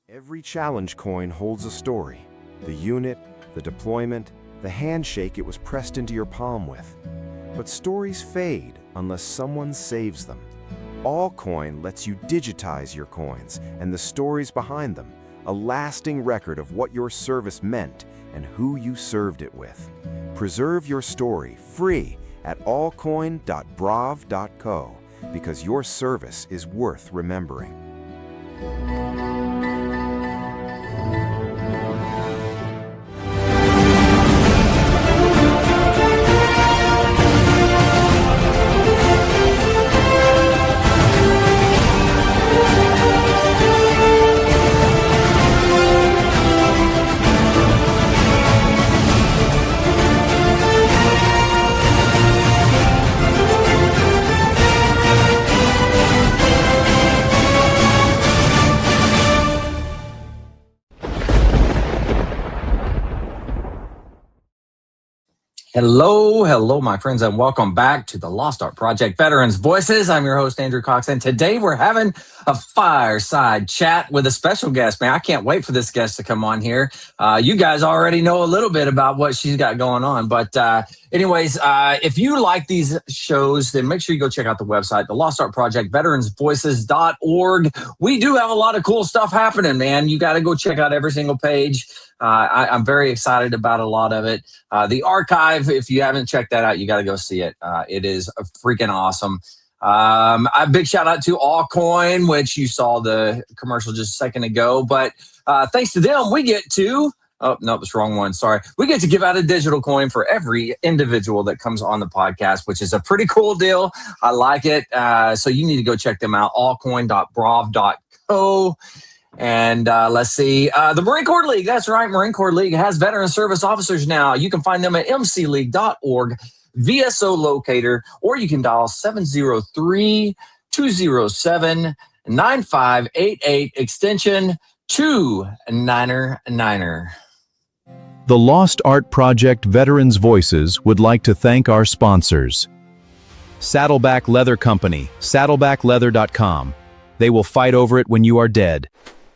Every challenge coin holds a story. The unit, the deployment, the handshake it was pressed into your palm with. But stories fade unless someone saves them. AllCoin lets you digitize your coins and the stories behind them, a lasting record of what your service meant and who you served it with. Preserve your story free at allcoin.braav.co because your service is worth remembering. Hello, my friends, and welcome back to the Lost Art Project Veterans Voices. I'm your host, Andrew Cox, and today we're having a fireside chat with a special guest. Man, I can't wait for this guest to come on here. You guys already know a little bit about what she's got going on, but anyways, if you like these shows, then make sure you go check out the website, the Lost Art Project, veteransvoices.org. We do have a lot of cool stuff happening, man. You got to go check out every single page. I'm very excited about a lot of it. The archive, if you haven't checked that out, you got to go see it. It is freaking awesome. A big shout out to AllCoin, which you saw the commercial just a second ago. But thanks to them, we get to... Oh, no, it's the wrong one. Sorry. We get to give out a digital coin for every individual that comes on the podcast, which is a pretty cool deal. I like it. So you need to go check them out, allcoin.braav.co. And let's see, the Marine Corps League. That's right. Marine Corps League has veteran service officers now. You can find them at mcleague.org, VSO locator, or you can dial 703-207-9588, extension 299. The Lost Art Project Veterans Voices would like to thank our sponsors. Saddleback Leather Company, saddlebackleather.com. They will fight over it when you are dead.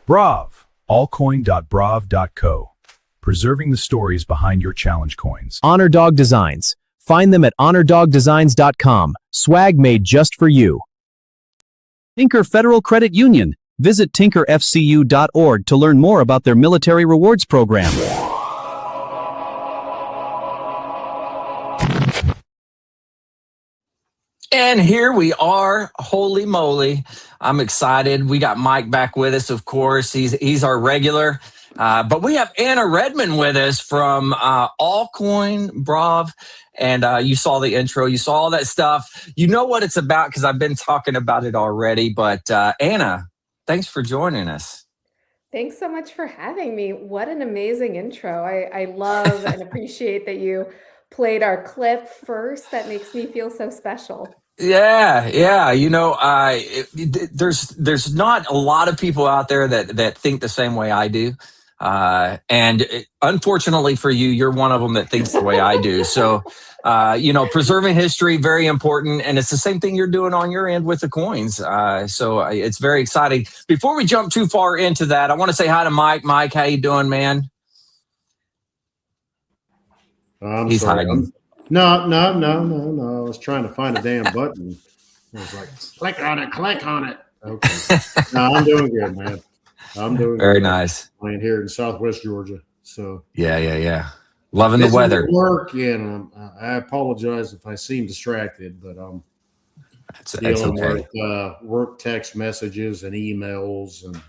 Braav, allcoin.braav.co. Preserving the stories behind your challenge coins. Honor Dog Designs. Find them at honordogdesigns.com. Swag made just for you. Tinker Federal Credit Union. Visit tinkerfcu.org to learn more about their military rewards program. And here we are. Holy moly. I'm excited. We got Mike back with us, of course. He's our regular. But we have Anna Redmond with us from AllCoin, Braav. And you saw the intro. You saw all that stuff. You know what it's about because I've been talking about it already. But Anna, thanks for joining us. Thanks so much for having me. What an amazing intro. I love and appreciate that you played our clip first. That makes me feel so special. Yeah. You know, there's not a lot of people out there that think the same way I do. Unfortunately for you, you're one of them that thinks the way I do. So, preserving history, very important. And it's the same thing you're doing on your end with the coins. So it's very exciting. Before we jump too far into that, I want to say hi to Mike. Mike, how you doing, man? He's sorry. Hiding. No. I was trying to find a damn button. I was like, click on it. Okay. No, I'm doing good, man. I'm doing very good. Nice. Playing here in Southwest Georgia. So yeah. Loving the weather. Work, and I apologize if I seem distracted, but I'm dealing with work text messages and emails and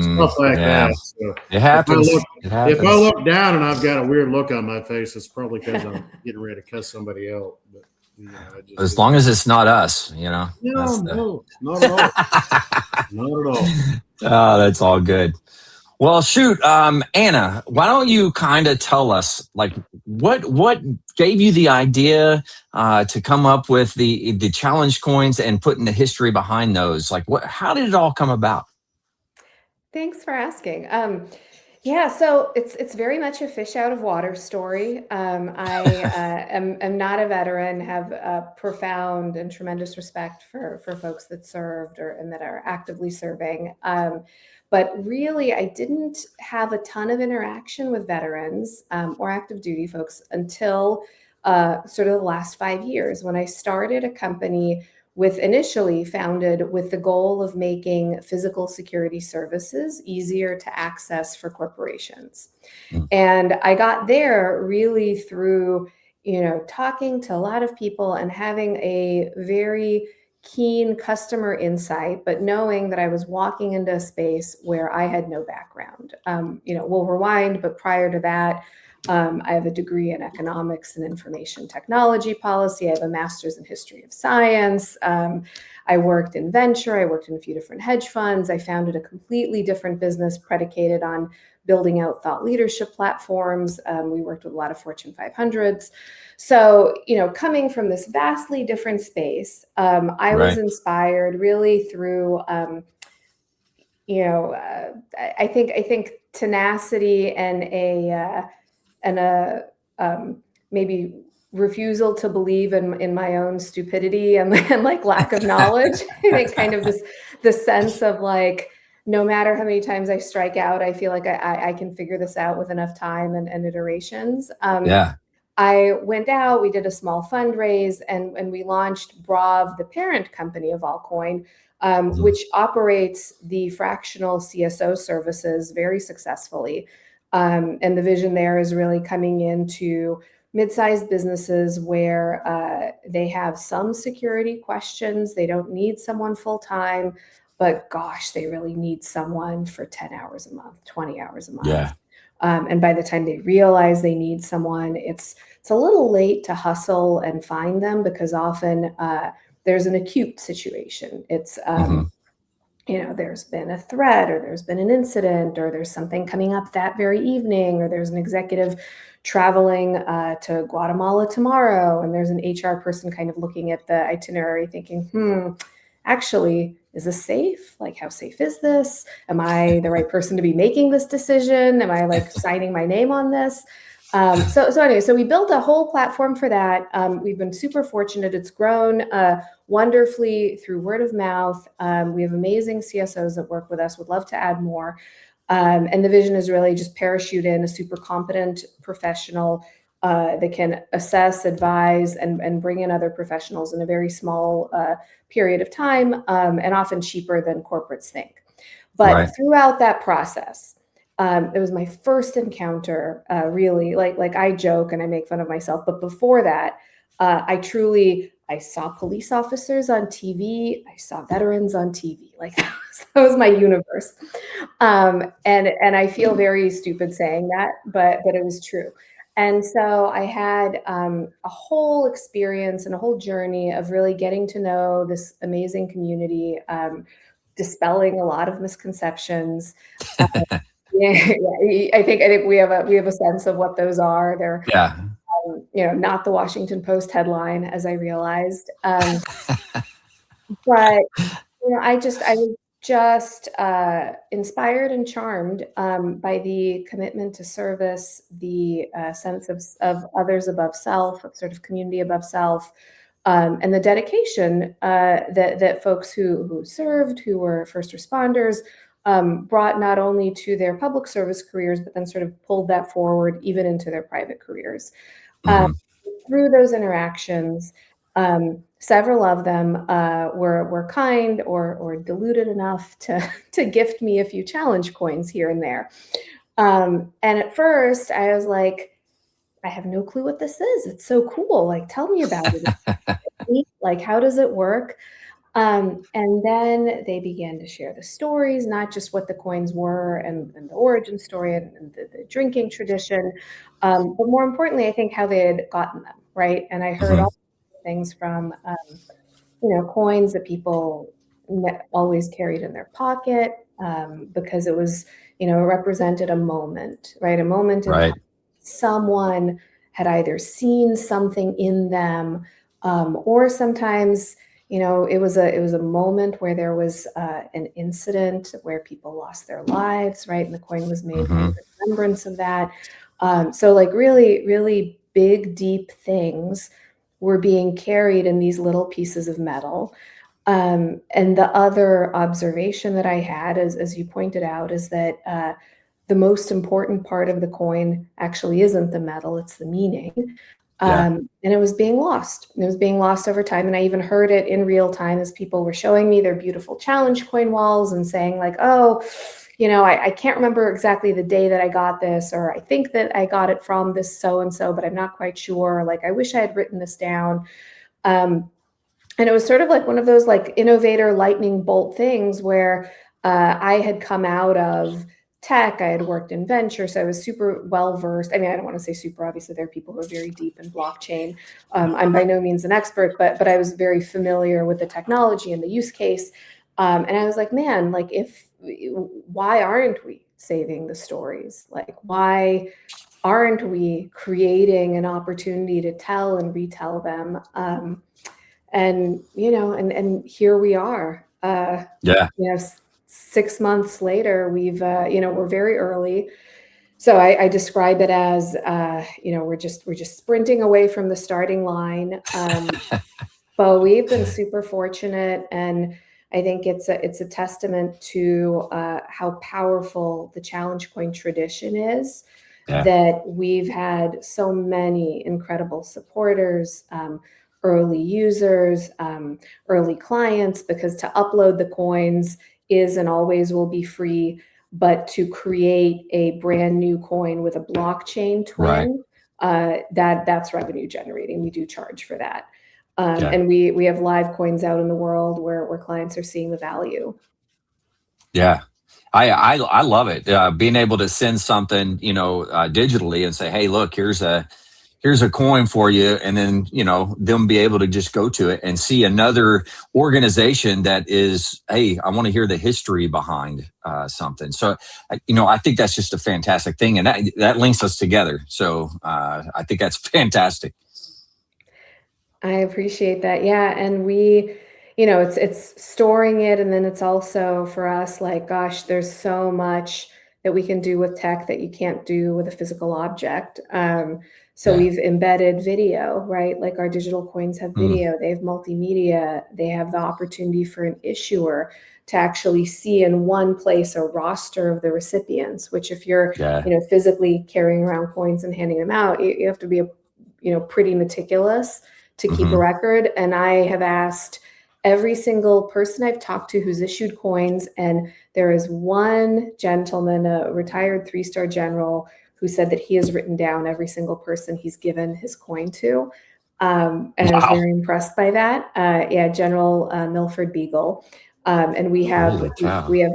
stuff like that. So it happens. If I look down and I've got a weird look on my face, it's probably because I'm getting ready to cuss somebody out. But as long as it's not us, No, not at all. Not at all. Oh, that's all good. Well, shoot, Anna, why don't you kind of tell us, like, what gave you the idea to come up with the challenge coins and putting the history behind those? Like, how did it all come about? Thanks for asking. Yeah, so it's very much a fish out of water story. I am not a veteran, have a profound and tremendous respect for folks that served and that are actively serving. But really, I didn't have a ton of interaction with veterans or active duty folks until sort of the last 5 years when I started a company initially founded with the goal of making physical security services easier to access for corporations. Mm. And I got there really through, talking to a lot of people and having a very keen customer insight, but knowing that I was walking into a space where I had no background. We'll rewind, but prior to that, I have a degree in economics and information technology policy. I have a master's in history of science. I worked in venture. I worked in a few different hedge funds. I founded a completely different business predicated on building out thought leadership platforms. We worked with a lot of Fortune 500s. So, coming from this vastly different space, I was inspired really through, I think tenacity and a maybe refusal to believe in my own stupidity and like lack of knowledge. I think kind of the sense of like, no matter how many times I strike out, I feel like I can figure this out with enough time and iterations. I went out, we did a small fundraise, and we launched Braav, the parent company of AllCoin, which operates the fractional CSO services very successfully. And the vision there is really coming into mid-sized businesses where they have some security questions. They don't need someone full-time, but gosh, they really need someone for 10 hours a month, 20 hours a month. Yeah. And by the time they realize they need someone, it's a little late to hustle and find them because often there's an acute situation. It's there's been a threat or there's been an incident or there's something coming up that very evening or there's an executive traveling to Guatemala tomorrow and there's an HR person kind of looking at the itinerary thinking, actually, is this safe? Like, how safe is this? Am I the right person to be making this decision? Am I like signing my name on this? So anyway, so we built a whole platform for that. We've been super fortunate. It's grown wonderfully through word of mouth. We have amazing CSOs that work with us, would love to add more. And the vision is really just parachute in a super competent professional that can assess, advise, and bring in other professionals in a very small period of time, and often cheaper than corporates think. But throughout that process, it was my first encounter, really, like I joke and I make fun of myself, but before that, I saw police officers on TV. I saw veterans on TV. Like that was my universe. And I feel very stupid saying that, but it was true. And so I had a whole experience and a whole journey of really getting to know this amazing community, dispelling a lot of misconceptions. I think we have a sense of what those are. They're not the Washington Post headline, as I realized. But I was just inspired and charmed by the commitment to service, the sense of others above self, of sort of community above self, and the dedication that folks who served, who were first responders, brought not only to their public service careers, but then sort of pulled that forward even into their private careers. Through those interactions, several of them were kind or deluded enough to gift me a few challenge coins here and there. And at first, I was like, I have no clue what this is. It's so cool. Like, tell me about it. Like, how does it work? And then they began to share the stories, not just what the coins were and the origin story and the drinking tradition, but more importantly, I think how they had gotten them, right? And I heard all things from, coins that people always carried in their pocket because it was, it represented a moment, right? A moment in time someone had either seen something in them or sometimes it was a moment where there was an incident where people lost their lives, right? And the coin was made kind of in remembrance of that. So like really, really big, deep things were being carried in these little pieces of metal. And the other observation that I had, as you pointed out, is that the most important part of the coin actually isn't the metal, it's the meaning. And it was being lost. It was being lost over time. And I even heard it in real time as people were showing me their beautiful challenge coin walls and saying like, oh, I can't remember exactly the day that I got this, or I think that I got it from this so-and-so, but I'm not quite sure. Like, I wish I had written this down. And it was sort of like one of those like innovator lightning bolt things where I had come out of tech, I had worked in venture, so I was super well versed. I mean, I don't want to say super, obviously there are people who are very deep in blockchain. I'm by no means an expert, but I was very familiar with the technology and the use case. And I was like, man, like why aren't we saving the stories? Like, why aren't we creating an opportunity to tell and retell them? And here we are. 6 months later, we've we're very early. So I describe it as we're just sprinting away from the starting line. But we've been super fortunate, and I think it's a testament to how powerful the challenge coin tradition is. That we've had so many incredible supporters, early users, early clients, because to upload the coins is and always will be free, but to create a brand new coin with a blockchain twin, that's revenue generating. We do charge for that. And we have live coins out in the world where clients are seeing the value. Yeah. I love it. Being able to send something, digitally and say, hey, look, here's a coin for you. And then, them be able to just go to it and see another organization that is, hey, I want to hear the history behind something. So, I think that's just a fantastic thing. And that links us together. So I think that's fantastic. I appreciate that. Yeah. And we, it's storing it. And then it's also for us like, gosh, there's so much that we can do with tech that you can't do with a physical object. So we've embedded video, right? Like our digital coins have video, they have multimedia, they have the opportunity for an issuer to actually see in one place a roster of the recipients, which if you're, physically carrying around coins and handing them out, you have to be, pretty meticulous to keep a record. And I have asked every single person I've talked to who's issued coins, and there is one gentleman, a retired 3-star general, who said that he has written down every single person he's given his coin to. And I was very impressed by that. General Milford Beagle. And we have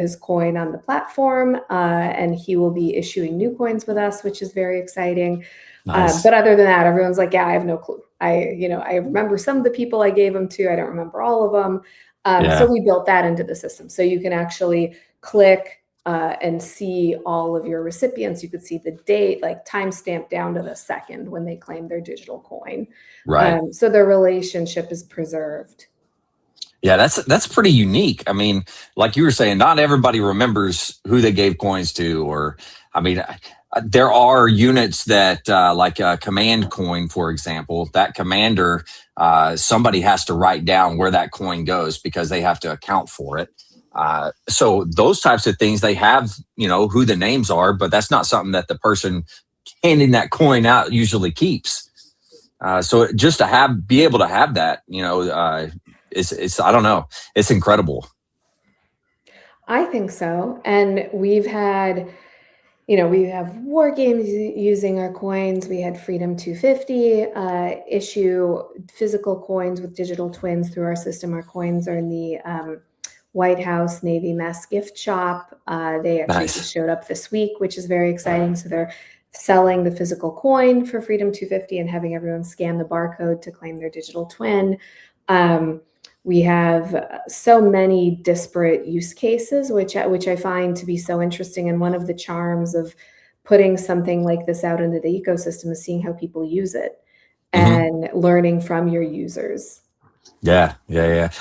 his coin on the platform, and he will be issuing new coins with us, which is very exciting. Nice. But other than that, everyone's like, I have no clue. I remember some of the people I gave them to. I don't remember all of them. So we built that into the system. So you can actually click and see all of your recipients. You could see the date, like timestamp down to the second when they claim their digital coin. Right. So their relationship is preserved. Yeah, that's pretty unique. I mean, like you were saying, not everybody remembers who they gave coins to, or, I mean, there are units that, like a command coin, for example, that commander, somebody has to write down where that coin goes because they have to account for it. So those types of things, they have, who the names are, but that's not something that the person handing that coin out usually keeps. So just to be able to have that, it's I don't know, it's incredible. I think so. And we've had, we have war games using our coins. We had Freedom 250 issue physical coins with digital twins through our system. Our coins are in the White House Navy Mess gift shop. They actually just showed up this week, which is very exciting. So they're selling the physical coin for Freedom 250 and having everyone scan the barcode to claim their digital twin. We have so many disparate use cases, which I find to be so interesting. And one of the charms of putting something like this out into the ecosystem is seeing how people use it and learning from your users. Yeah.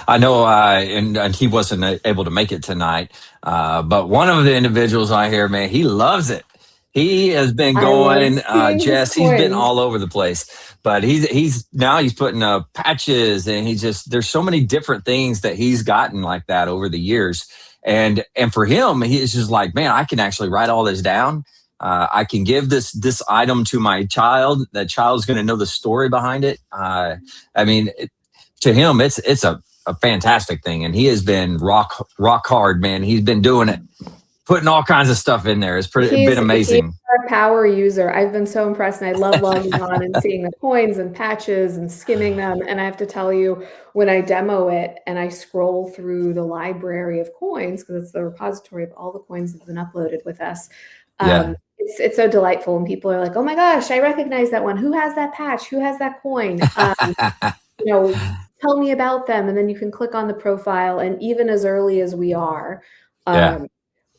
I know, and he wasn't able to make it tonight. But one of the individuals I hear, man, he loves it. He has been I love going, seeing his Jess. He's been coins. all over the place, but he's putting up patches, and there's so many different things that he's gotten like that over the years. And for him, he's just like, man, I can actually write all this down. I can give this item to my child. That child's going to know the story behind it. I mean, to him, it's a fantastic thing, and he has been rock hard, man. He's been doing it, putting all kinds of stuff in there. It's been He's amazing. our power user. I've been so impressed, and I love logging on and seeing the coins and patches and skimming them. And I have to tell you, when I demo it and I scroll through the library of coins, because it's the repository of all the coins that have been uploaded with us, it's so delightful. And people are like, "Oh my gosh, I recognize that one. Who has that patch? Who has that coin?" Tell me about them. And then you can click on the profile, and even as early as we are,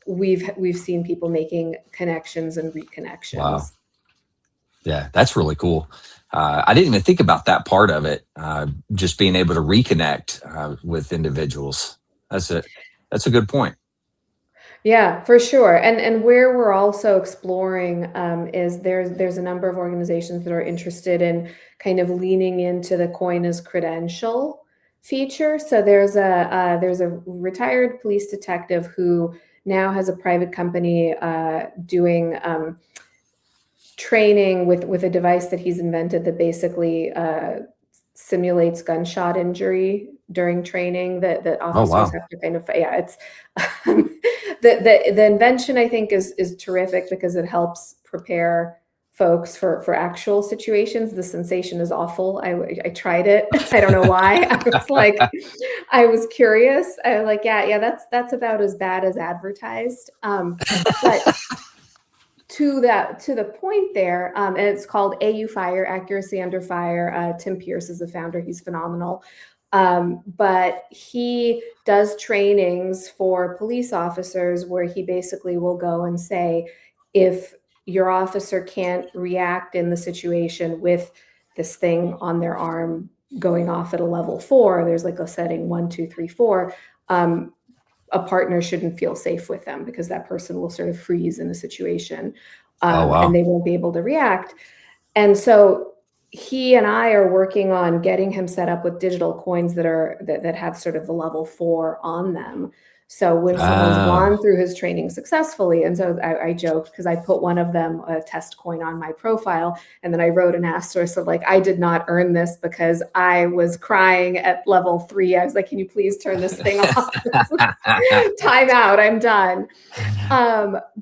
we've seen people making connections and reconnections. Wow. Yeah, that's really cool. I didn't even think about that part of it. Just being able to reconnect with individuals. That's a good point. Yeah, for sure. And where we're also exploring is there's a number of organizations that are interested in kind of leaning into the coin as credential feature. So there's a retired police detective who now has a private company doing training with a device that he's invented that basically simulates gunshot injury during training that officers have to kind of, it's the invention, I think, is terrific because it helps prepare folks for actual situations. The sensation is awful. I tried it. I don't know why. I was curious. I was like, yeah, that's about as bad as advertised. But to the point there, and it's called AU Fire, Accuracy Under Fire. Tim Pierce is the founder. He's phenomenal. But he does trainings for police officers where he basically will go and say, if your officer can't react in the situation with this thing on their arm going off at a level 4, there's like a setting 1, 2, 3, 4. A partner shouldn't feel safe with them because that person will sort of freeze in a situation and they won't be able to react. And so he and I are working on getting him set up with digital coins that have sort of the level 4 on them. So when someone's gone through his training successfully, and so I joked because I put one of them, a test coin, on my profile, and then I wrote an asterisk of like, I did not earn this because I was crying at level 3. I was like, can you please turn this thing off? Time out, I'm done.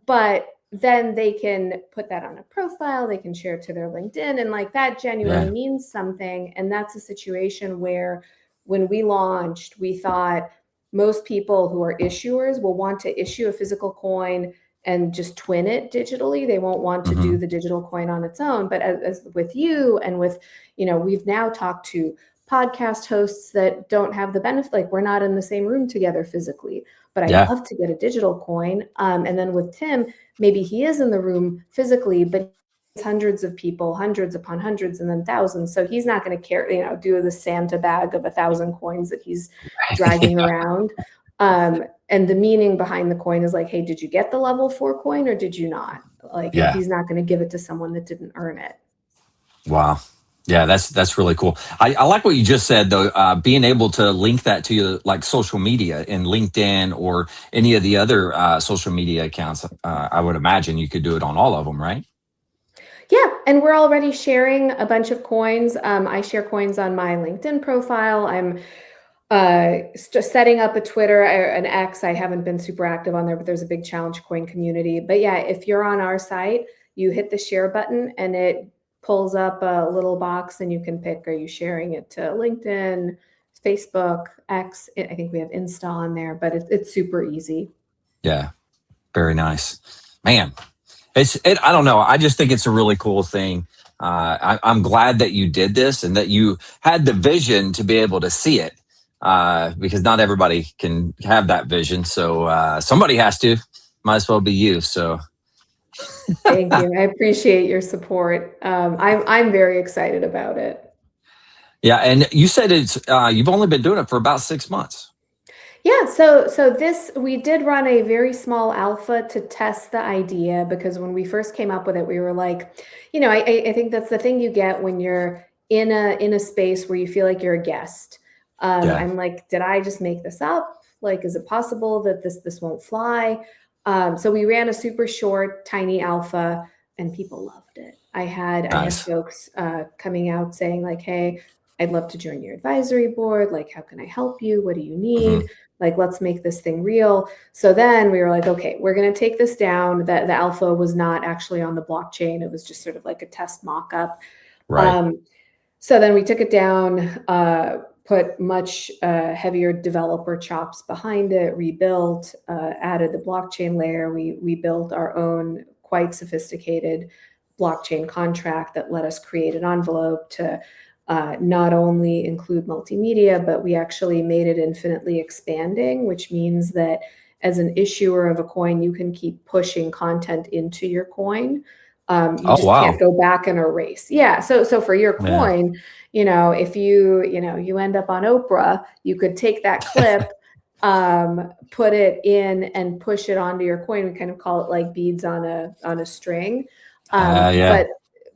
But then they can put that on a profile, they can share it to their LinkedIn, and like that genuinely means something. And that's a situation where when we launched, we thought most people who are issuers will want to issue a physical coin and just twin it digitally. They won't want to do the digital coin on its own. But as with you and with, we've now talked to podcast hosts that don't have the benefit, like we're not in the same room together physically, but I'd love to get a digital coin. And then with Tim, maybe he is in the room physically, but it's hundreds of people, hundreds upon hundreds, and then thousands. So he's not going to carry, do the Santa bag of 1,000 coins that he's dragging around. And the meaning behind the coin is like, hey, did you get the level 4 coin or did you not? Like, he's not going to give it to someone that didn't earn it. Wow. Yeah, that's really cool. I like what you just said, though, being able to link that to your like social media in LinkedIn or any of the other social media accounts. I would imagine you could do it on all of them, right? Yeah, and we're already sharing a bunch of coins. I share coins on my LinkedIn profile. I'm setting up a Twitter, an X. I haven't been super active on there, but there's a big challenge coin community. But yeah, if you're on our site, you hit the share button and it pulls up a little box and you can pick, are you sharing it to LinkedIn, Facebook, X? I think we have Insta on there, but it's super easy. Yeah, very nice. Man, I don't know. I just think it's a really cool thing. I'm glad that you did this and that you had the vision to be able to see it because not everybody can have that vision. So somebody has to. Might as well be you. So. Thank you. I appreciate your support. I'm very excited about it. Yeah, and you said it's you've only been doing it for about 6 months. Yeah, so this, we did run a very small alpha to test the idea, because when we first came up with it, we were like, I think that's the thing you get when you're in a space where you feel like you're a guest. Yeah. I'm like, did I just make this up? Like, is it possible that this won't fly? So we ran a super short, tiny alpha, and people loved it. I had Nice. folks coming out saying like, hey, I'd love to join your advisory board. Like, how can I help you? What do you need? Like, let's make this thing real. So then we were like, okay, we're going to take this down. The alpha was not actually on the blockchain. It was just sort of like a test mock-up. Right. So then we took it down, put much heavier developer chops behind it, rebuilt, added the blockchain layer. We built our own quite sophisticated blockchain contract that let us create an envelope to not only include multimedia, but we actually made it infinitely expanding, which means that as an issuer of a coin, you can keep pushing content into your coin. You just can't go back and erase. Yeah. So for your coin, if you end up on Oprah, you could take that clip, put it in and push it onto your coin. We kind of call it like beads on a string.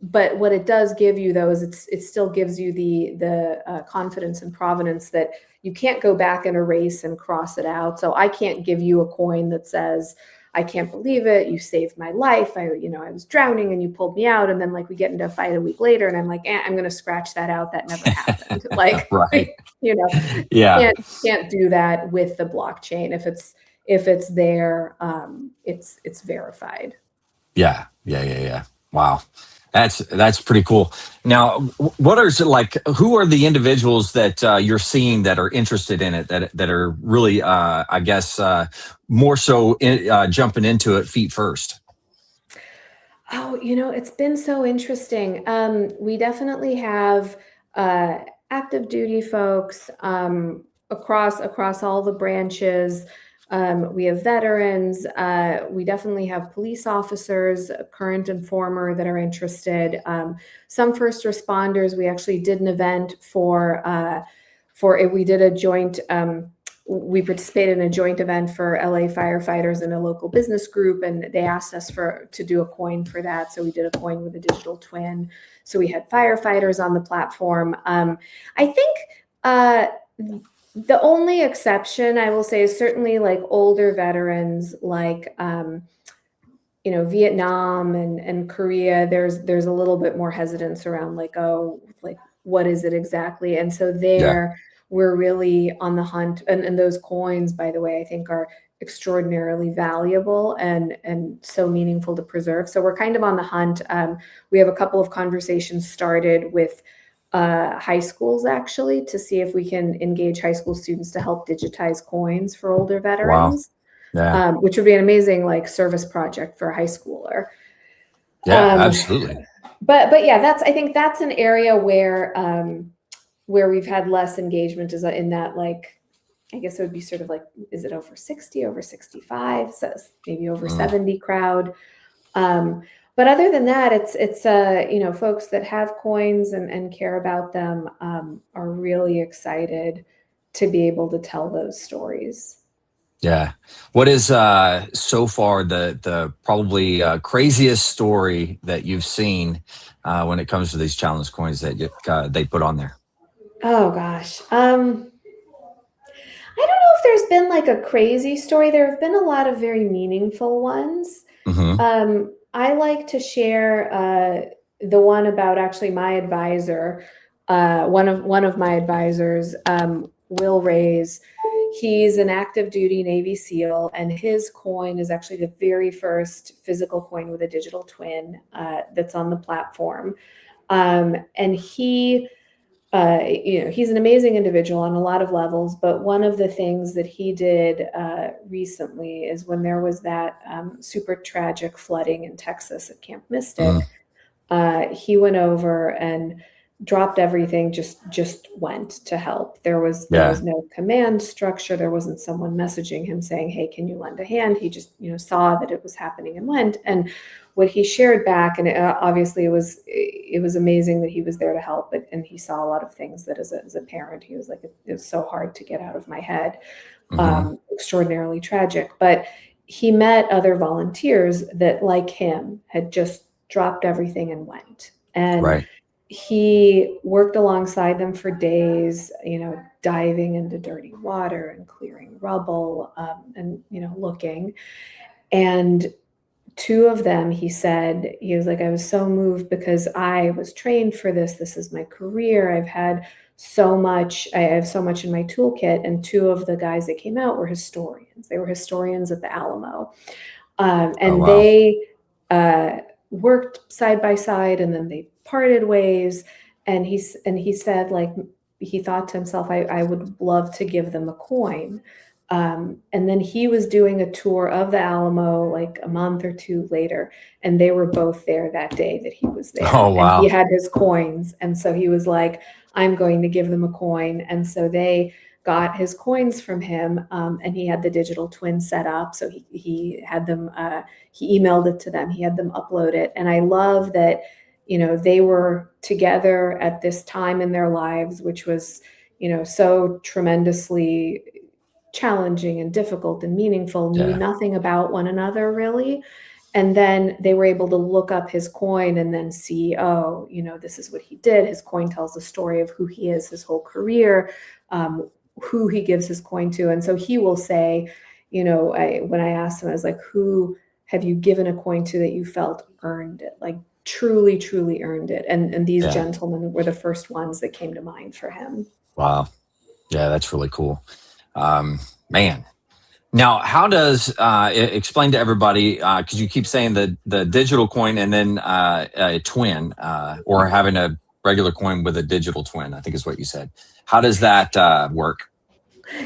But what it does give you, though, is it still gives you the confidence and provenance that you can't go back and erase and cross it out. So I can't give you a coin that says, I can't believe it, you saved my life, I was drowning and you pulled me out, and then like we get into a fight a week later and I'm like, I'm going to scratch that out, that never happened. Like, right. Can't do that with the blockchain. If it's there, it's verified. Yeah. Wow. That's pretty cool. Now, what are who are the individuals that you're seeing that are interested in it, that are really, I guess, more so jumping into it feet first? Oh, it's been so interesting. We definitely have active duty folks across all the branches. We have veterans. We definitely have police officers, current and former, that are interested. Some first responders. We actually did an event we did a joint. We participated in a joint event for LA firefighters and a local business group, and they asked us to do a coin for that. So we did a coin with a digital twin. So we had firefighters on the platform. I think the only exception I will say is certainly like older veterans, like Vietnam and Korea. There's a little bit more hesitance around like, oh, like what is it exactly? And so we're really on the hunt. And those coins, by the way, I think are extraordinarily valuable and so meaningful to preserve. So we're kind of on the hunt. We have a couple of conversations started with high schools actually to see if we can engage high school students to help digitize coins for older veterans. Wow. Yeah. Which would be an amazing like service project for a high schooler. Yeah, absolutely. But yeah, I think that's an area where we've had less engagement is in that, like, I guess it would be sort of like, is it over 60, over 65, so maybe over 70 crowd. But other than that, it's folks that have coins and care about them are really excited to be able to tell those stories. Yeah. What is so far the probably craziest story that you've seen when it comes to these challenge coins that they put on there? Oh gosh. I don't know if there's been like a crazy story. There have been a lot of very meaningful ones. I like to share the one about actually my advisor. One of my advisors, Will Rays. He's an active duty Navy SEAL, and his coin is actually the very first physical coin with a digital twin that's on the platform. And he's an amazing individual on a lot of levels, but one of the things that he did recently is when there was that super tragic flooding in Texas at Camp Mystic, he went over and dropped everything, just went to help. There was no command structure. There wasn't someone messaging him saying, hey, can you lend a hand? He just, saw that it was happening and went. And what he shared back, and obviously it was amazing that he was there to help, and he saw a lot of things that as a parent, he was like, it was so hard to get out of my head. Extraordinarily tragic. But he met other volunteers that, like him, had just dropped everything and went. And he worked alongside them for days, diving into dirty water and clearing rubble, and, looking. And two of them, he said, he was like, I was so moved because I was trained for this. This is my career. I have so much in my toolkit. And two of the guys that came out were historians. They were historians at the Alamo. They worked side by side, and then they parted ways. And he said, like, he thought to himself, I would love to give them a coin. And then he was doing a tour of the Alamo like a month or two later, and they were both there that day that he was there. Oh, wow. And he had his coins. And so he was like, I'm going to give them a coin. And so they got his coins from him, and he had the digital twin set up. So he had them, he emailed it to them. He had them upload it. And I love that, they were together at this time in their lives, which was, so tremendously challenging and difficult and meaningful, knew nothing about one another really. And then they were able to look up his coin and then see, oh, this is what he did. His coin tells the story of who he is, his whole career, who he gives his coin to. And so he will say, when I asked him, I was like, who have you given a coin to that you felt earned it? Like truly, truly earned it. And these gentlemen were the first ones that came to mind for him. Wow. Yeah, that's really cool. Man. Now, how does, explain to everybody, because you keep saying the digital coin and then a twin, or having a regular coin with a digital twin, I think is what you said. How does that work?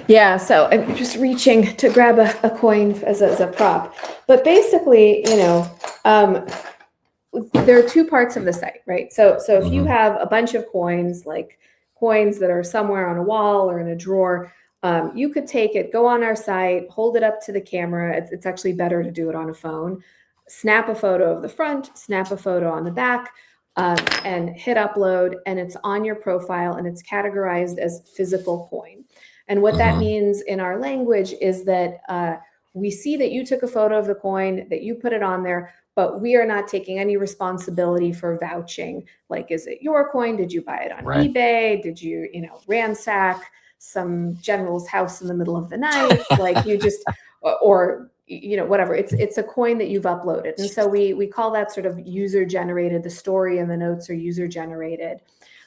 Yeah, so I'm just reaching to grab a coin as a prop. But basically, there are two parts of the site, right? So if you have a bunch of coins, like coins that are somewhere on a wall or in a drawer, you could take it, go on our site, hold it up to the camera. It's actually better to do it on a phone. Snap a photo of the front, snap a photo on the back, and hit upload, and it's on your profile, and it's categorized as physical coin. And what that means in our language is that we see that you took a photo of the coin, that you put it on there, but we are not taking any responsibility for vouching. Like, is it your coin? Did you buy it on eBay? Did you, ransack some general's house in the middle of the night? Like you just, or, whatever. It's a coin that you've uploaded. And so we call that sort of user generated. The story and the notes are user generated.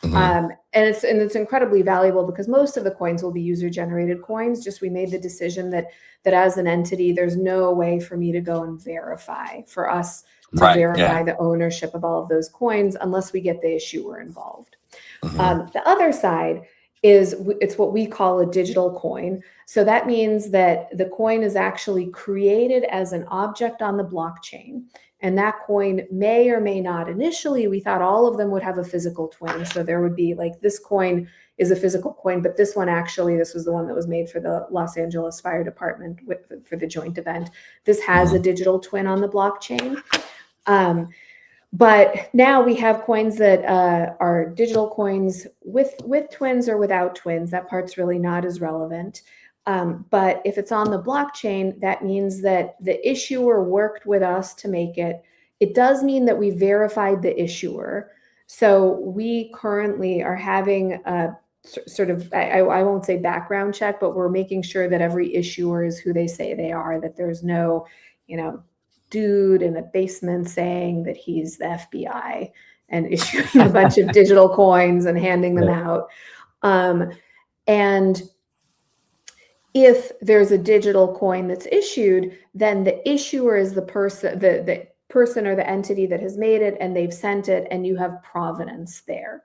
And it's incredibly valuable because most of the coins will be user generated coins. Just we made the decision that as an entity, there's no way for me to go and verify, for us to verify the ownership of all of those coins unless we get the issuer involved. The other side is it's what we call a digital coin. So that means that the coin is actually created as an object on the blockchain. And that coin may or may not. Initially, we thought all of them would have a physical twin. So there would be like, this coin is a physical coin, but this one actually, this was the one that was made for the Los Angeles Fire Department for the joint event. This has a digital twin on the blockchain. But now we have coins that are digital coins with twins or without twins. That part's really not as relevant. But if it's on the blockchain, that means that the issuer worked with us to make it. It does mean that we verified the issuer. So we currently are having a sort of, I won't say background check, but we're making sure that every issuer is who they say they are, that there's no, dude in a basement saying that he's the FBI and issuing a bunch of digital coins and handing them out. And if there's a digital coin that's issued, then the issuer is the person, the person or the entity that has made it, and they've sent it, and you have provenance there.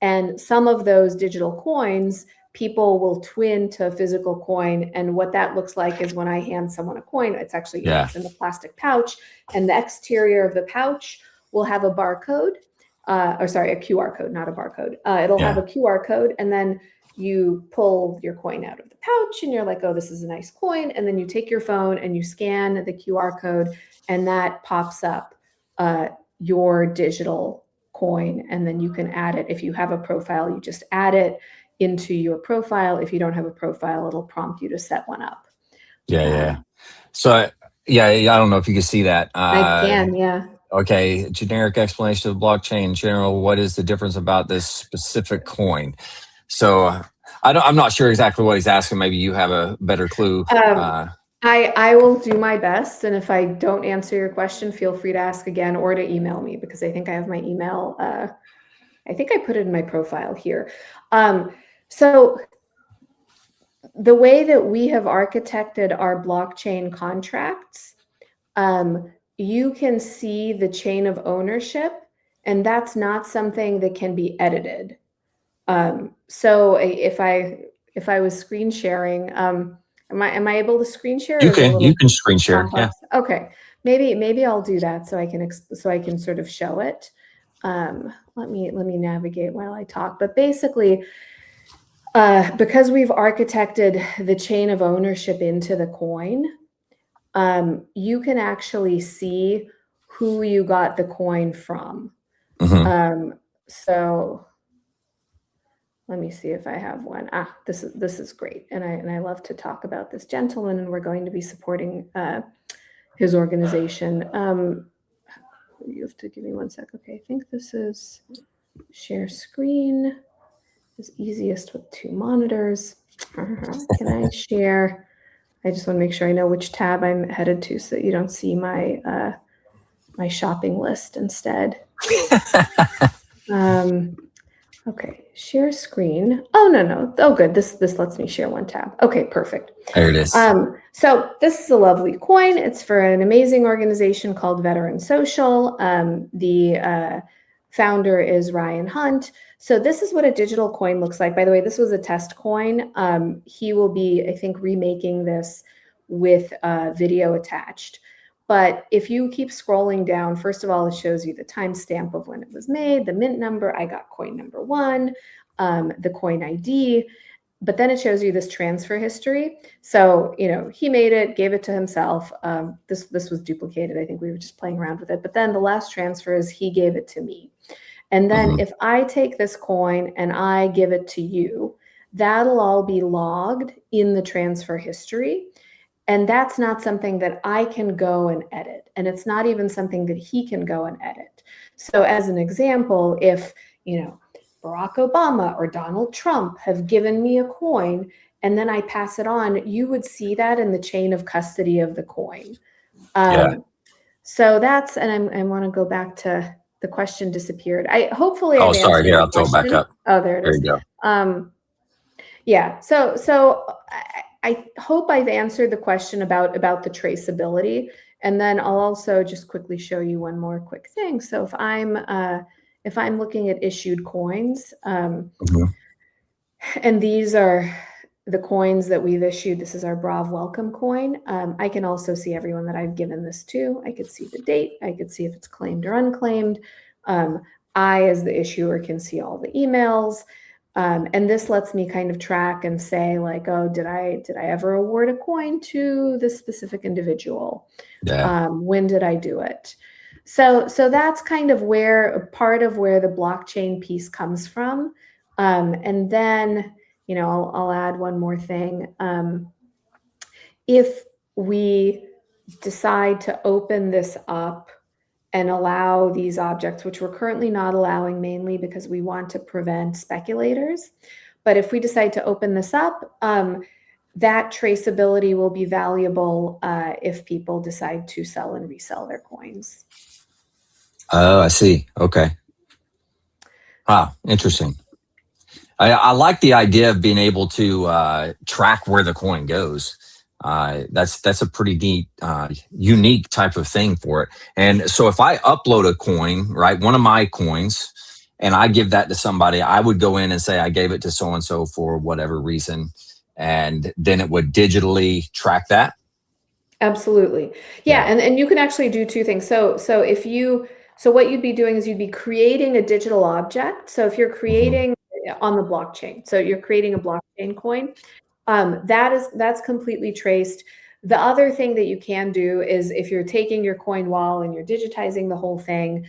And some of those digital coins, people will twin to a physical coin. And what that looks like is when I hand someone a coin, it's actually it's in a plastic pouch, and the exterior of the pouch will have a barcode. or sorry, a QR code, not a barcode. It'll have a QR code, and then you pull your coin out of the pouch and you're like, oh, this is a nice coin. And then you take your phone and you scan the QR code, and that pops up your digital coin. And then you can add it. If you have a profile, you just add it into your profile. If you don't have a profile, it'll prompt you to set one up. Yeah. So, I don't know if you can see that. I can, yeah. Okay, generic explanation of blockchain in general. What is the difference about this specific coin? So I'm not sure exactly what he's asking. Maybe you have a better clue. I will do my best. And if I don't answer your question, feel free to ask again or to email me, because I think I have my email. I think I put it in my profile here. So the way that we have architected our blockchain contracts, you can see the chain of ownership, and that's not something that can be edited. So if I was screen sharing, am I able to screen share? You can screen share. Complex? Yeah. Okay. Maybe I'll do that so I can sort of show it. Let me navigate while I talk. But basically, because we've architected the chain of ownership into the coin, you can actually see who you got the coin from. So let me see if I have one. This is great, and I love to talk about this gentleman, and we're going to be supporting his organization. You have to give me 1 sec. Okay, I think this is share screen. It's easiest with 2 monitors. Can I share? I just want to make sure I know which tab I'm headed to, so that you don't see my my shopping list instead. Okay, share screen. Oh, no. Oh, good. This lets me share 1 tab. Okay, perfect. There it is. So this is a lovely coin. It's for an amazing organization called Veteran Social. The founder is Ryan Hunt. So this is what a digital coin looks like. By the way, this was a test coin. He will be, I think, remaking this with video attached. But if you keep scrolling down, first of all, it shows you the timestamp of when it was made, the mint number. I got coin number 1, the coin ID. But then it shows you this transfer history. So, he made it, gave it to himself. This was duplicated. I think we were just playing around with it. But then the last transfer is he gave it to me. And then if I take this coin and I give it to you, that'll all be logged in the transfer history. And that's not something that I can go and edit. And it's not even something that he can go and edit. So as an example, if, Barack Obama or Donald Trump have given me a coin and then I pass it on, you would see that in the chain of custody of the coin. So that's, and I want to go back to the question disappeared. Hopefully. Oh, sorry. Here, I'll throw it back up. Oh, there it is. There you go. Yeah. So I hope I've answered the question about the traceability. And then I'll also just quickly show you one more quick thing. So if I'm looking at issued coins, and these are the coins that we've issued. This is our Braav Welcome coin. I can also see everyone that I've given this to. I could see the date. I could see if it's claimed or unclaimed. I, as the issuer, can see all the emails. And this lets me kind of track and say, like, oh, did I ever award a coin to this specific individual? Yeah. When did I do it? So that's kind of part of where the blockchain piece comes from. And then, I'll add one more thing. If we decide to open this up and allow these objects, which we're currently not allowing, mainly because we want to prevent speculators. But if we decide to open this up, that traceability will be valuable if people decide to sell and resell their coins. Oh, I see. Okay. Wow, interesting. I like the idea of being able to track where the coin goes. That's a pretty neat, unique type of thing for it. And so if I upload a coin, right, one of my coins, and I give that to somebody, I would go in and say I gave it to so-and-so for whatever reason, and then it would digitally track that. Absolutely. Yeah. And you can actually do 2 things. So if you So what you'd be doing is you'd be creating a digital object. So if you're creating on the blockchain, so you're creating a blockchain coin, that's completely traced. The other thing that you can do is if you're taking your coin wall and you're digitizing the whole thing,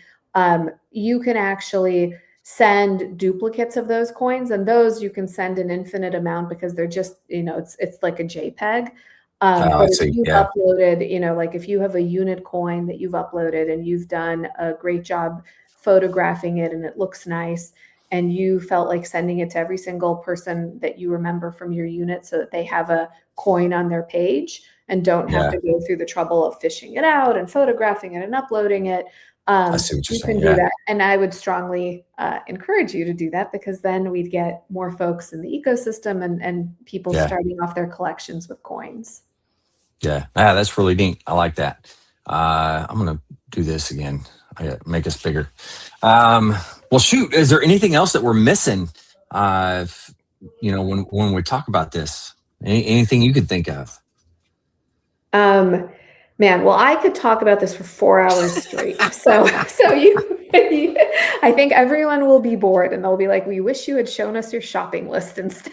you can actually send duplicates of those coins, and those you can send an infinite amount because they're just, it's like a JPEG. But if you've uploaded, like if you have a unit coin that you've uploaded and you've done a great job photographing it and it looks nice, and you felt like sending it to every single person that you remember from your unit so that they have a coin on their page and don't have to go through the trouble of fishing it out and photographing it and uploading it. I see what you're you saying. can do that. And I would strongly encourage you to do that, because then we'd get more folks in the ecosystem and people starting off their collections with coins. Yeah, that's really neat. I like that. I'm going to do this again. I gotta make us bigger. Well, shoot, is there anything else that we're missing? When we talk about this, anything you could think of? Man, well, I could talk about this for 4 hours straight. So I think everyone will be bored and they'll be like, we wish you had shown us your shopping list instead.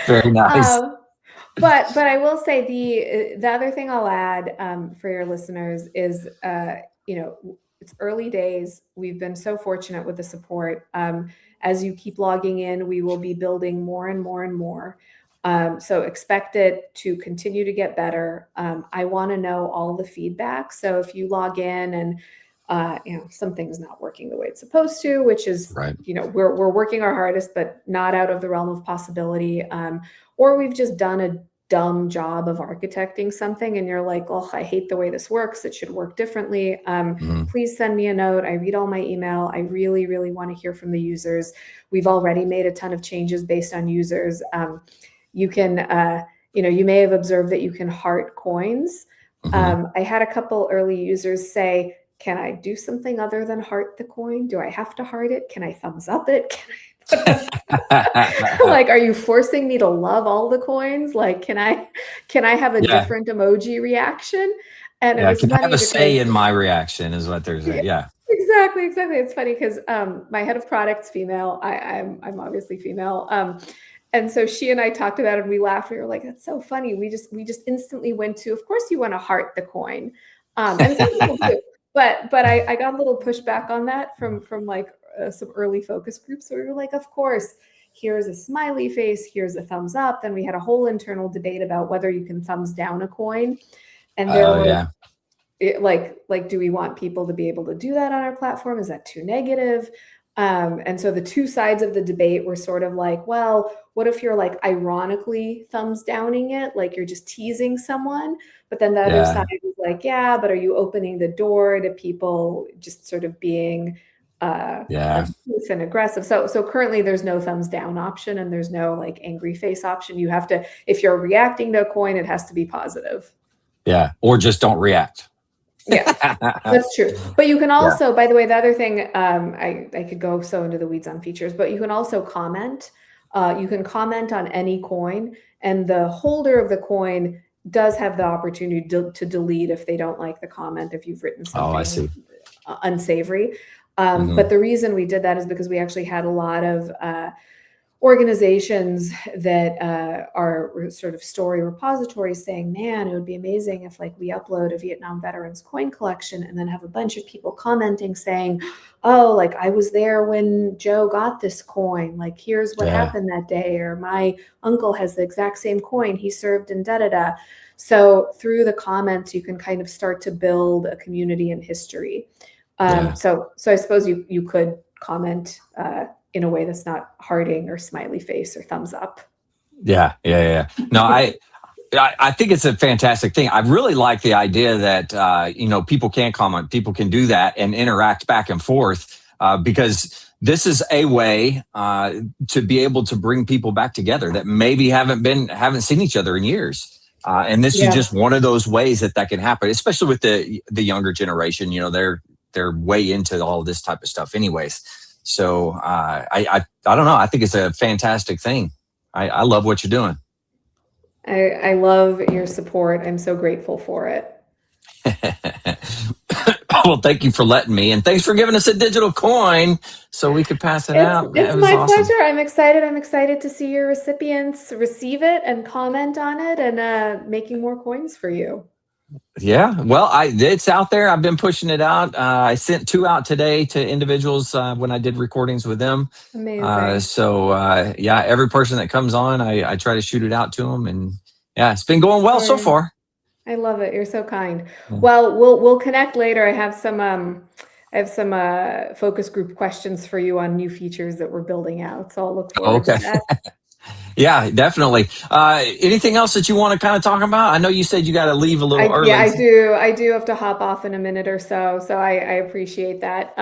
Very nice. But I will say the other thing I'll add for your listeners is, it's early days. We've been so fortunate with the support. As you keep logging in, we will be building more and more and more. So expect it to continue to get better. I want to know all the feedback. So if you log in and something's not working the way it's supposed to, which is, right. We're working our hardest, but not out of the realm of possibility. Or we've just done a dumb job of architecting something and you're like, oh, I hate the way this works. It should work differently. Please send me a note. I read all my email. I really, really want to hear from the users. We've already made a ton of changes based on users. You can, you may have observed that you can heart coins. I had a couple early users say, can I do something other than heart the coin? Do I have to heart it? Can I thumbs up it? Like, are you forcing me to love all the coins? Like, can I have a different emoji reaction? And it was can I have a because, say in my reaction is what they're saying. Yeah. Exactly. It's funny because my head of product's female. I'm obviously female. And so she and I talked about it and we laughed. We were like, that's so funny. We just instantly went to, of course you want to heart the coin. And some people do. But I got a little pushback on that from like some early focus groups. So we were like, of course, here's a smiley face, here's a thumbs up. Then we had a whole internal debate about whether you can thumbs down a coin. And they're like, do we want people to be able to do that on our platform? Is that too negative? And so the two sides of the debate were sort of like, well, what if you're like ironically thumbs downing it? Like you're just teasing someone. But then the other side is like, yeah, but are you opening the door to people just sort of being abuse and aggressive? So currently there's no thumbs down option and there's no like angry face option. You have to, if you're reacting to a coin, it has to be positive. Yeah. Or just don't react. Yeah, that's true. But you can also, by the way, the other thing, I could go so into the weeds on features, but you can also comment. You can comment on any coin, and the holder of the coin does have the opportunity to delete if they don't like the comment, if you've written something unsavory. But the reason we did that is because we actually had a lot of organizations that are sort of story repositories saying, man, it would be amazing if like we upload a Vietnam veterans coin collection and then have a bunch of people commenting saying, oh, like I was there when Joe got this coin, like here's what happened that day, or my uncle has the exact same coin, he served in da-da-da. So through the comments, you can kind of start to build a community and history. So I suppose you could comment in a way that's not hearting or smiley face or thumbs up. Yeah. No, I think it's a fantastic thing. I really like the idea that, people can comment, people can do that and interact back and forth because this is a way to be able to bring people back together that maybe haven't seen each other in years. And this is just one of those ways that can happen, especially with the younger generation. They're way into all of this type of stuff anyways. So I don't know. I think it's a fantastic thing. I love what you're doing. I love your support. I'm so grateful for it. Well, thank you for letting me, and thanks for giving us a digital coin so we could pass it out. It's It was my awesome. pleasure. I'm excited. I'm excited to see your recipients receive it and comment on it, and making more coins for you. Yeah, well, it's out there. I've been pushing it out. I sent 2 out today to individuals when I did recordings with them. Amazing. Yeah, every person that comes on, I try to shoot it out to them, and yeah, it's been going well so far. I love it. You're so kind. Yeah. Well, we'll connect later. I have some focus group questions for you on new features that we're building out. So I'll look forward to that. Yeah, definitely. Anything else that you want to kind of talk about? I know you said you got to leave a little early. Yeah, I do. I do have to hop off in a minute or so. So I appreciate that.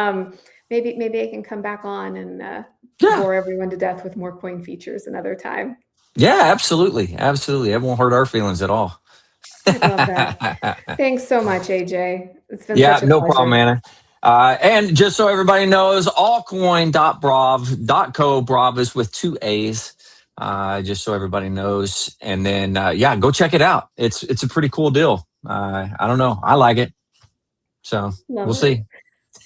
Maybe I can come back on and bore everyone to death with more coin features another time. Yeah, absolutely. Absolutely. It won't hurt our feelings at all. I love that. Thanks so much, AJ. It's been Yeah, such a no pleasure. problem, Anna. And just so everybody knows, allcoin.braav.co. Braav is with 2 A's. Just so everybody knows. And then, yeah, go check it out. It's a pretty cool deal. I don't know. I like it. So we'll see.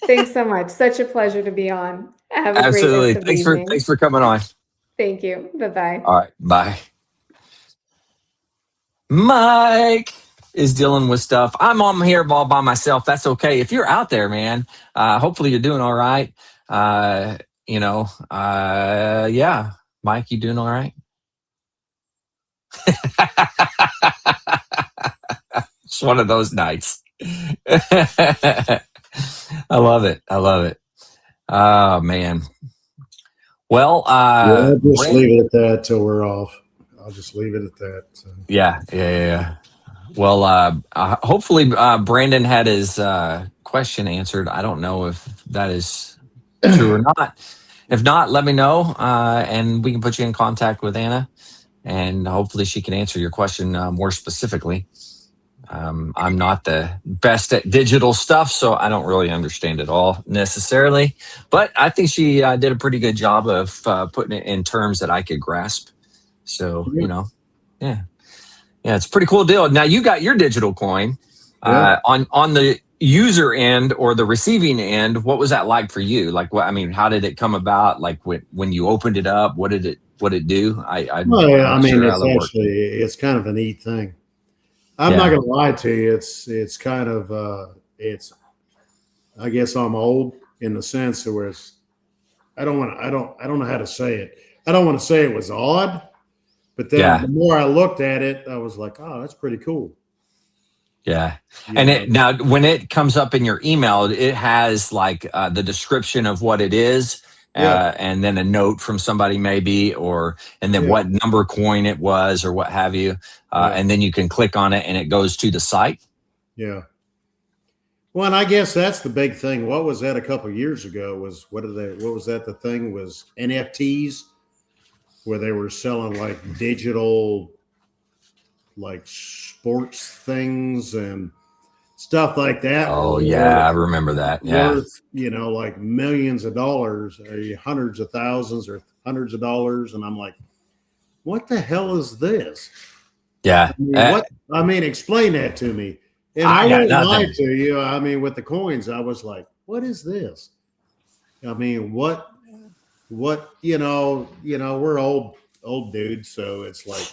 Thanks so much. Such a pleasure to be on. Have a Absolutely. great rest of the evening. Thanks for coming on. Thank you. Bye-bye. All right. Bye. Mike is dealing with stuff. I'm on here all by myself. That's okay. If you're out there, man, hopefully you're doing all right. Yeah. Mike, you doing all right? It's one of those nights. I love it. I love it. Oh, man. Well, I'll just leave it at that till we're off. I'll just leave it at that. So. Yeah. Well, hopefully Brandon had his question answered. I don't know if that is true or not. If not, let me know, and we can put you in contact with Anna, and hopefully she can answer your question more specifically. I'm not the best at digital stuff, so I don't really understand it all necessarily, but I think she did a pretty good job of putting it in terms that I could grasp. So, yeah, it's a pretty cool deal. Now you got your digital coin on the user end or the receiving end. What was that like for you? Like, how did it come about? Like when you opened it up, what did it do? It's kind of a neat thing. I'm not going to lie to you. It's kind of, I guess I'm old in the sense where I don't know how to say it. I don't want to say it was odd, but then the more I looked at it, I was like, oh, that's pretty cool. Yeah. And now when it comes up in your email, it has like the description of what it is. And then a note from somebody maybe, and then what number coin it was or what have you. And then you can click on it and it goes to the site. Yeah. Well, and I guess that's the big thing. What was that a couple of years ago what was that? The thing was NFTs, where they were selling like digital, like sports things and stuff like that. Oh yeah, I remember that. Worth, like millions of dollars, or hundreds of thousands, or hundreds of dollars, and I'm like, what the hell is this? Yeah. Explain that to me. And I won't lie to you. With the coins, I was like, what is this? What? We're old dudes, so it's like,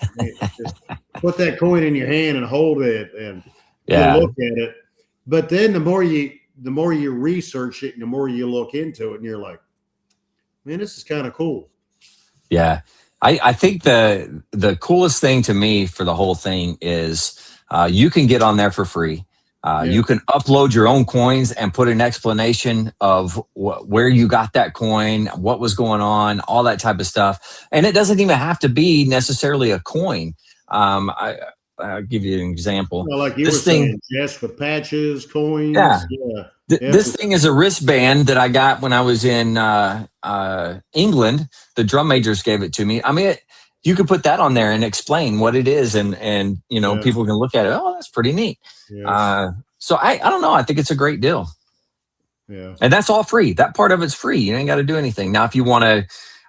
just put that coin in your hand and hold it and you look at it. But then the more you research it and the more you look into it, and you're like, man, this is kind of cool. Yeah. I think the coolest thing to me for the whole thing is you can get on there for free. You can upload your own coins and put an explanation of where you got that coin, what was going on, all that type of stuff. And it doesn't even have to be necessarily a coin. I'll give you an example. Well, like you were saying, just with patches, coins. Yeah. This thing is a wristband that I got when I was in England. The drum majors gave it to me. You could put that on there and explain what it is, and people can look at it. Oh, that's pretty neat. Yes. So I don't know. I think it's a great deal. Yeah. And that's all free. That part of it's free. You ain't got to do anything. Now, if you want to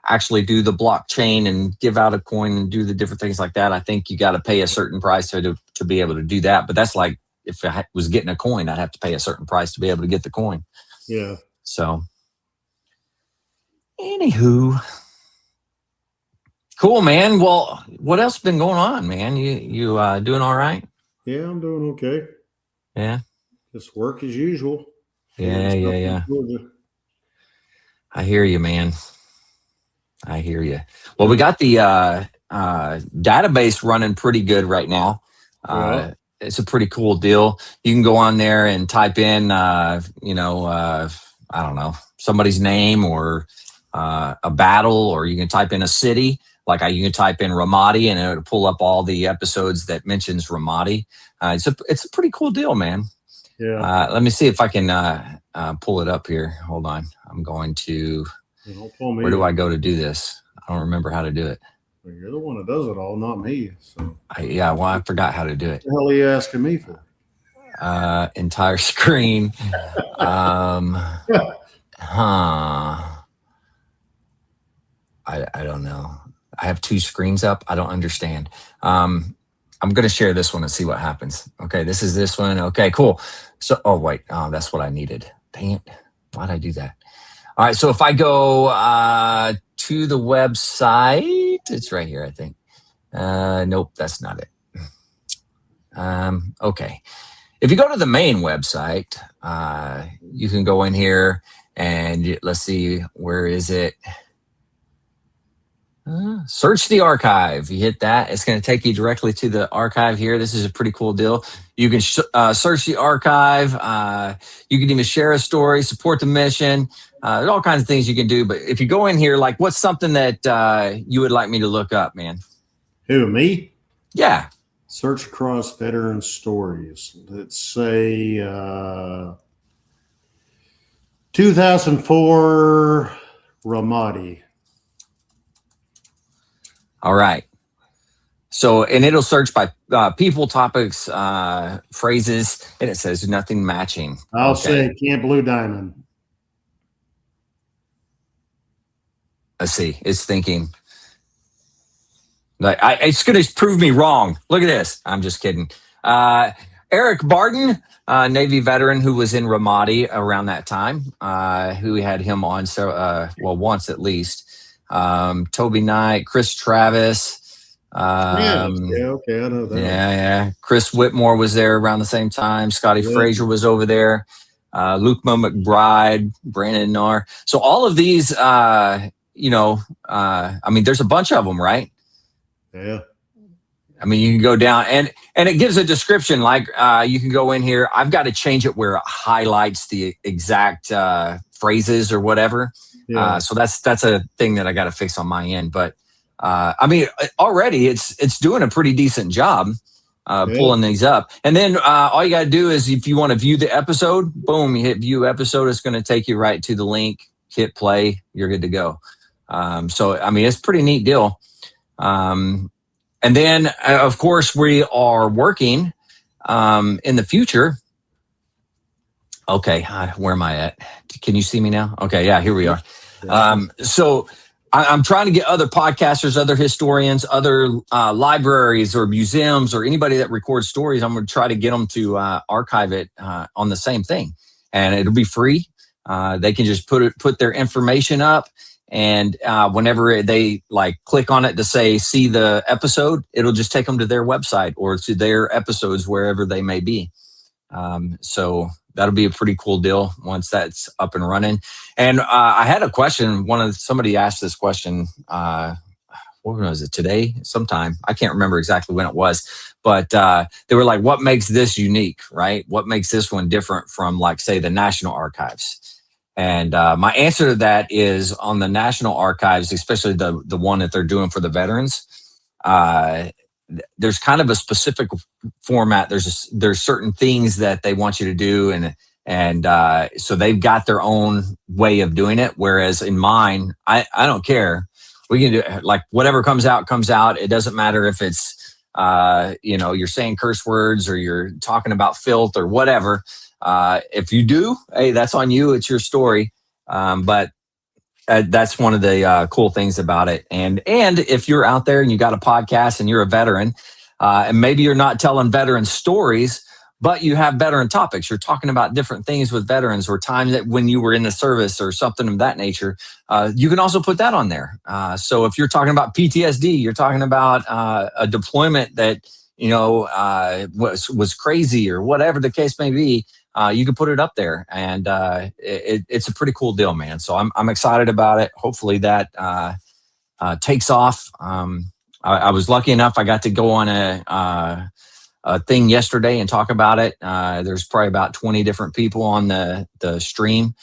actually do the blockchain and give out a coin and do the different things like that, I think you got to pay a certain price to be able to do that. But that's like if I was getting a coin, I'd have to pay a certain price to be able to get the coin. Yeah. So, anywho, cool, man. Well, what else been going on, man? You doing all right? Yeah, I'm doing okay. Yeah. Just work as usual. Yeah. I hear you, man. I hear you. Well, we got the database running pretty good right now. It's a pretty cool deal. You can go on there and type in, I don't know, somebody's name or a battle, or you can type in a city. Like you can type in Ramadi and it'll pull up all the episodes that mentions Ramadi. It's a pretty cool deal, man. Yeah. Let me see if I can pull it up here. Hold on. I'm going to. Where do I go to do this? I don't remember how to do it. Well, you're the one that does it all, not me. So. I forgot how to do it. What the hell are you asking me for? Entire screen. I don't know. I have two screens up. I don't understand. I'm going to share this one and see what happens. Okay, this is this one. Okay, cool. So, that's what I needed. Dang it. Why'd I do that? All right, so if I go to the website, it's right here, I think. Nope, that's not it. Okay. If you go to the main website, you can go in here and let's see, where is it? Search the archive. You hit that. It's going to take you directly to the archive here. This is a pretty cool deal. You can search the archive. You can even share a story, support the mission. There's all kinds of things you can do. But if you go in here, like, what's something that you would like me to look up, man? Who, me? Yeah. Search across veteran stories. Let's say 2004 Ramadi. All right. So, and it'll search by people, topics, phrases, and it says nothing matching. I'll say Camp Blue Diamond. Let's see. It's thinking. Like it's going to prove me wrong. Look at this. I'm just kidding. Eric Barton, Navy veteran who was in Ramadi around that time, who had him on once at least. Toby Knight, Chris Travis. Okay, I know that. Yeah. Chris Whitmore was there around the same time. Scotty Frazier was over there. Luke McBride, Brandon Narr. So all of these, there's a bunch of them, right? Yeah. I mean, you can go down and it gives a description. Like you can go in here. I've got to change it where it highlights the exact phrases or whatever. Yeah. So that's a thing that I got to fix on my end. But already it's doing a pretty decent job pulling these up. And then all you got to do is if you want to view the episode, boom, you hit view episode. It's going to take you right to the link. Hit play. You're good to go. It's a pretty neat deal. And then, of course, we are working in the future. Okay, where am I at? Can you see me now? Okay, yeah, here we are. So I'm trying to get other podcasters, other historians, other libraries or museums or anybody that records stories. I'm going to try to get them to archive it on the same thing. And it'll be free. They can just put their information up. And whenever they click on it to say, see the episode, it'll just take them to their website or to their episodes, wherever they may be. So that'll be a pretty cool deal once that's up and running. And I had a question. Somebody asked this question. What was it, today? Sometime. I can't remember exactly when it was. But they were like, what makes this unique, right? What makes this one different from, say, the National Archives? And my answer to that is on the National Archives, especially the one that they're doing for the veterans, there's kind of a specific format. There's certain things that they want you to do. And so they've got their own way of doing it. Whereas in mine, I don't care. We can do whatever comes out. It doesn't matter if it's, you're saying curse words or you're talking about filth or whatever. If you do, hey, that's on you. It's your story. But that's one of the cool things about it. And if you're out there and you got a podcast and you're a veteran, and maybe you're not telling veteran stories, but you have veteran topics. You're talking about different things with veterans or times that when you were in the service or something of that nature. You can also put that on there. So if you're talking about PTSD, you're talking about a deployment that, was crazy or whatever the case may be, you can put it up there, and it's a pretty cool deal, man. So I'm excited about it. Hopefully that takes off. I was lucky enough. I got to go on a thing yesterday and talk about it. There's probably about 20 different people on the stream.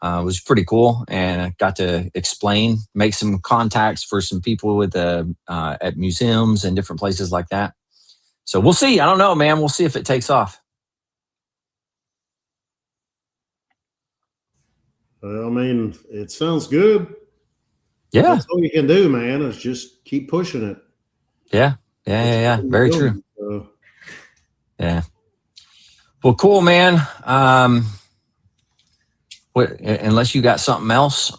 It was pretty cool, and I got to explain, make some contacts for some people with at museums and different places like that. So we'll see. I don't know, man. We'll see if it takes off. Well, I mean, it sounds good. Yeah. That's all you can do, man, is just keep pushing it. Yeah. Very true. Yeah. Well, cool, man. Unless you got something else,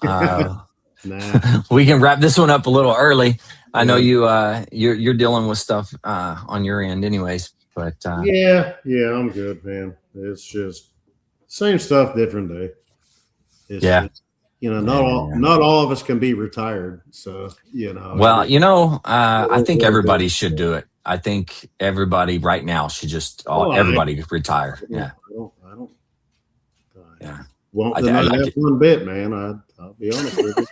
Nah. we can wrap this one up a little early. I know you're dealing with stuff on your end, anyways. But yeah, I'm good, man. It's just same stuff, different day. It's just, not all of us can be retired. So Well, I think everybody should do it. I think everybody right now should just everybody retire. Yeah. I don't. Yeah. Won't deny that one bit, man. I'll be honest with you.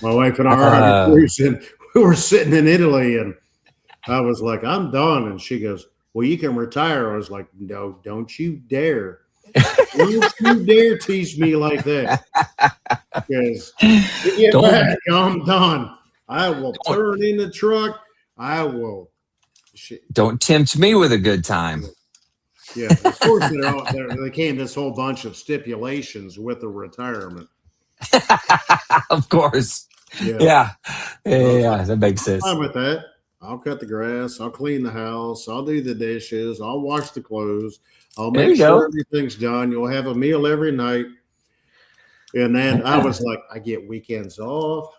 My wife and I we were sitting in Italy, and I was like, "I'm done," and she goes, "Well, you can retire." I was like, "No, don't you dare! Don't you dare tease me like that, because I'm done. I will turn in the truck. I will." Don't tempt me with a good time. Yeah, of course there came this whole bunch of stipulations with the retirement. Of course. Yeah, that makes sense. I'm fine with that. I'll cut the grass. I'll clean the house. I'll do the dishes. I'll wash the clothes. I'll make sure everything's done. You'll have a meal every night. And then I was like, I get weekends off.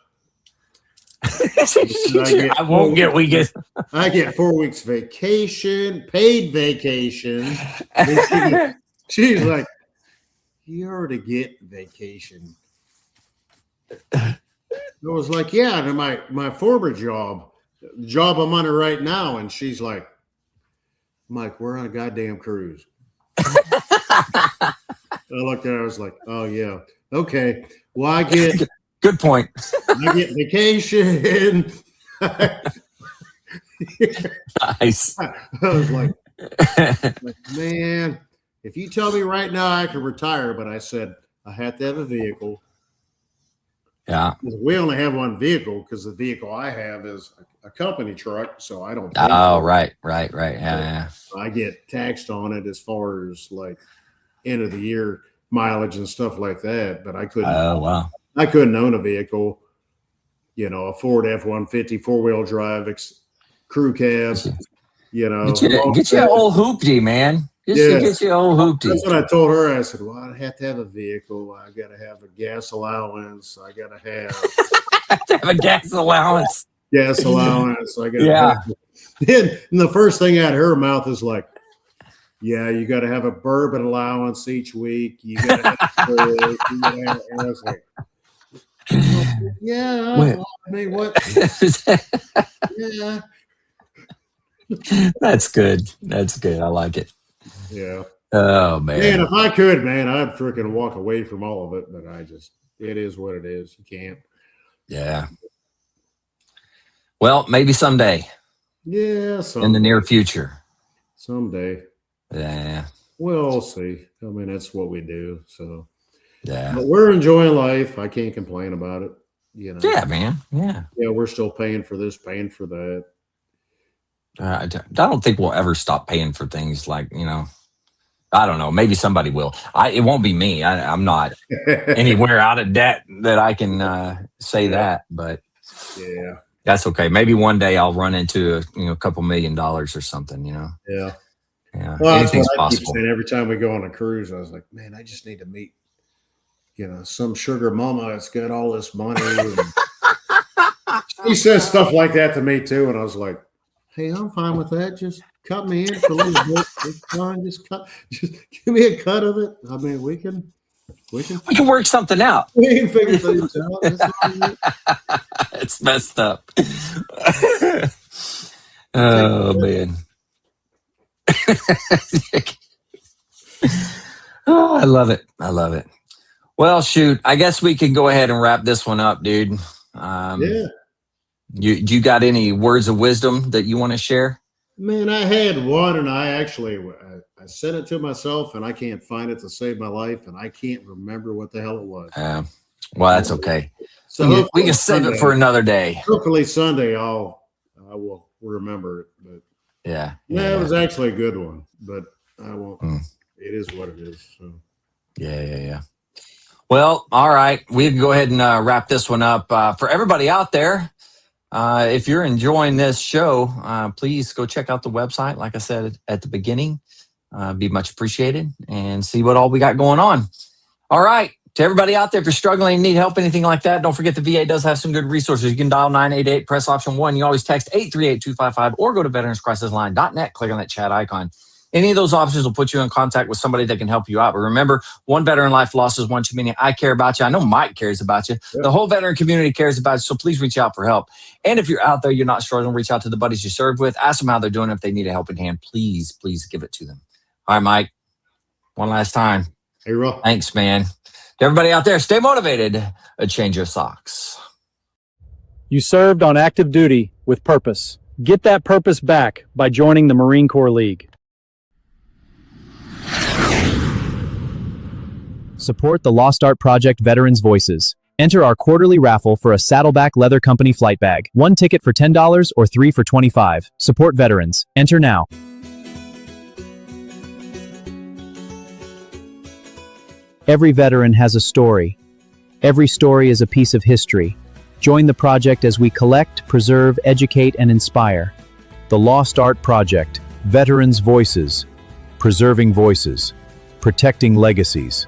I won't get weekends. I get 4 weeks vacation, paid vacation. She's like, you already get vacation. I was like, yeah, and my former job, the job I'm under right now, and she's like, Mike, we're on a goddamn cruise. I looked at her, I was like, oh yeah, okay. Well, I get good point. I get vacation. Nice. I was like, man, if you tell me right now I can retire, but I said I have to have a vehicle. Yeah. We only have one vehicle because the vehicle I have is a company truck, so I don't. Oh, right. Yeah. I get taxed on it as far as like end of the year mileage and stuff like that, but I couldn't. Oh, wow. I couldn't own a vehicle, a Ford F-150 4-wheel drive crew cab. Get you an old hoopty, man. Get you an old hoopty. That's what I told her. I said, well, I have to have a vehicle. I got to have a gas allowance. I got to have a gas allowance. Gas allowance. I got to have. Then the first thing out of her mouth is like, yeah, you got to have a bourbon allowance each week. You got to have. And I was like, yeah. I mean, what? Yeah. That's good. I like it. Yeah. Oh man. Man, if I could, man, I'd freaking walk away from all of it, but it is what it is. You can't. Yeah. Well, maybe someday. Yeah, in the near future. Someday. Yeah. We'll see. I mean, that's what we do. So yeah. But we're enjoying life. I can't complain about it. Yeah, man. Yeah. Yeah, we're still paying for this, paying for that. I don't think we'll ever stop paying for things like, I don't know. Maybe somebody will. It won't be me. I'm not anywhere out of debt that I can say that, but yeah, that's okay. Maybe one day I'll run into a couple $1 million or something. Yeah. Yeah. Well, anything's that's what I keep possible. saying every time we go on a cruise, I was like, man, I just need to meet, some sugar mama that's got all this money. And she says stuff like that to me too, and I was like, Hey, I'm fine with that. Just cut me in for a little bit. It's fine. Just give me a cut of it. I mean, we can work something out. we can figure things out. That's all right. It's messed up. Oh man. Oh, I love it. I love it. Well, shoot, I guess we can go ahead and wrap this one up, dude. Yeah. You got any words of wisdom that you want to share? Man, I had one, and I sent it to myself, and I can't find it to save my life, and I can't remember what the hell it was. Well, that's okay. So we can save it for another day. Hopefully Sunday I will remember it. But yeah, it was actually a good one, but I won't. It is what it is. So. Yeah. Well, all right. We can go ahead and wrap this one up. For everybody out there, if you're enjoying this show, please go check out the website. Like I said at the beginning, be much appreciated, and see what all we got going on. All right. To everybody out there, if you're struggling, need help, anything like that, don't forget the VA does have some good resources. You can dial 988, press option 1. You always text 838-255 or go to veteranscrisisline.net, click on that chat icon. Any of those options will put you in contact with somebody that can help you out. But remember, one veteran life lost is one too many. I care about you. I know Mike cares about you. Yeah. The whole veteran community cares about you. So please reach out for help. And if you're out there, you're not struggling, reach out to the buddies you served with. Ask them how they're doing. If they need a helping hand, please give it to them. All right, Mike. One last time. Hey, Rob. Thanks, man. To everybody out there, stay motivated. Change your socks. You served on active duty with purpose. Get that purpose back by joining the Marine Corps League. Support the Lost Art Project Veterans Voices. Enter our quarterly raffle for a Saddleback Leather Company flight bag. 1 ticket for $10 or 3 for $25. Support veterans. Enter now. Every veteran has a story. Every story is a piece of history. Join the project as we collect, preserve, educate, and inspire. The Lost Art Project. Veterans Voices. Preserving voices. Protecting legacies.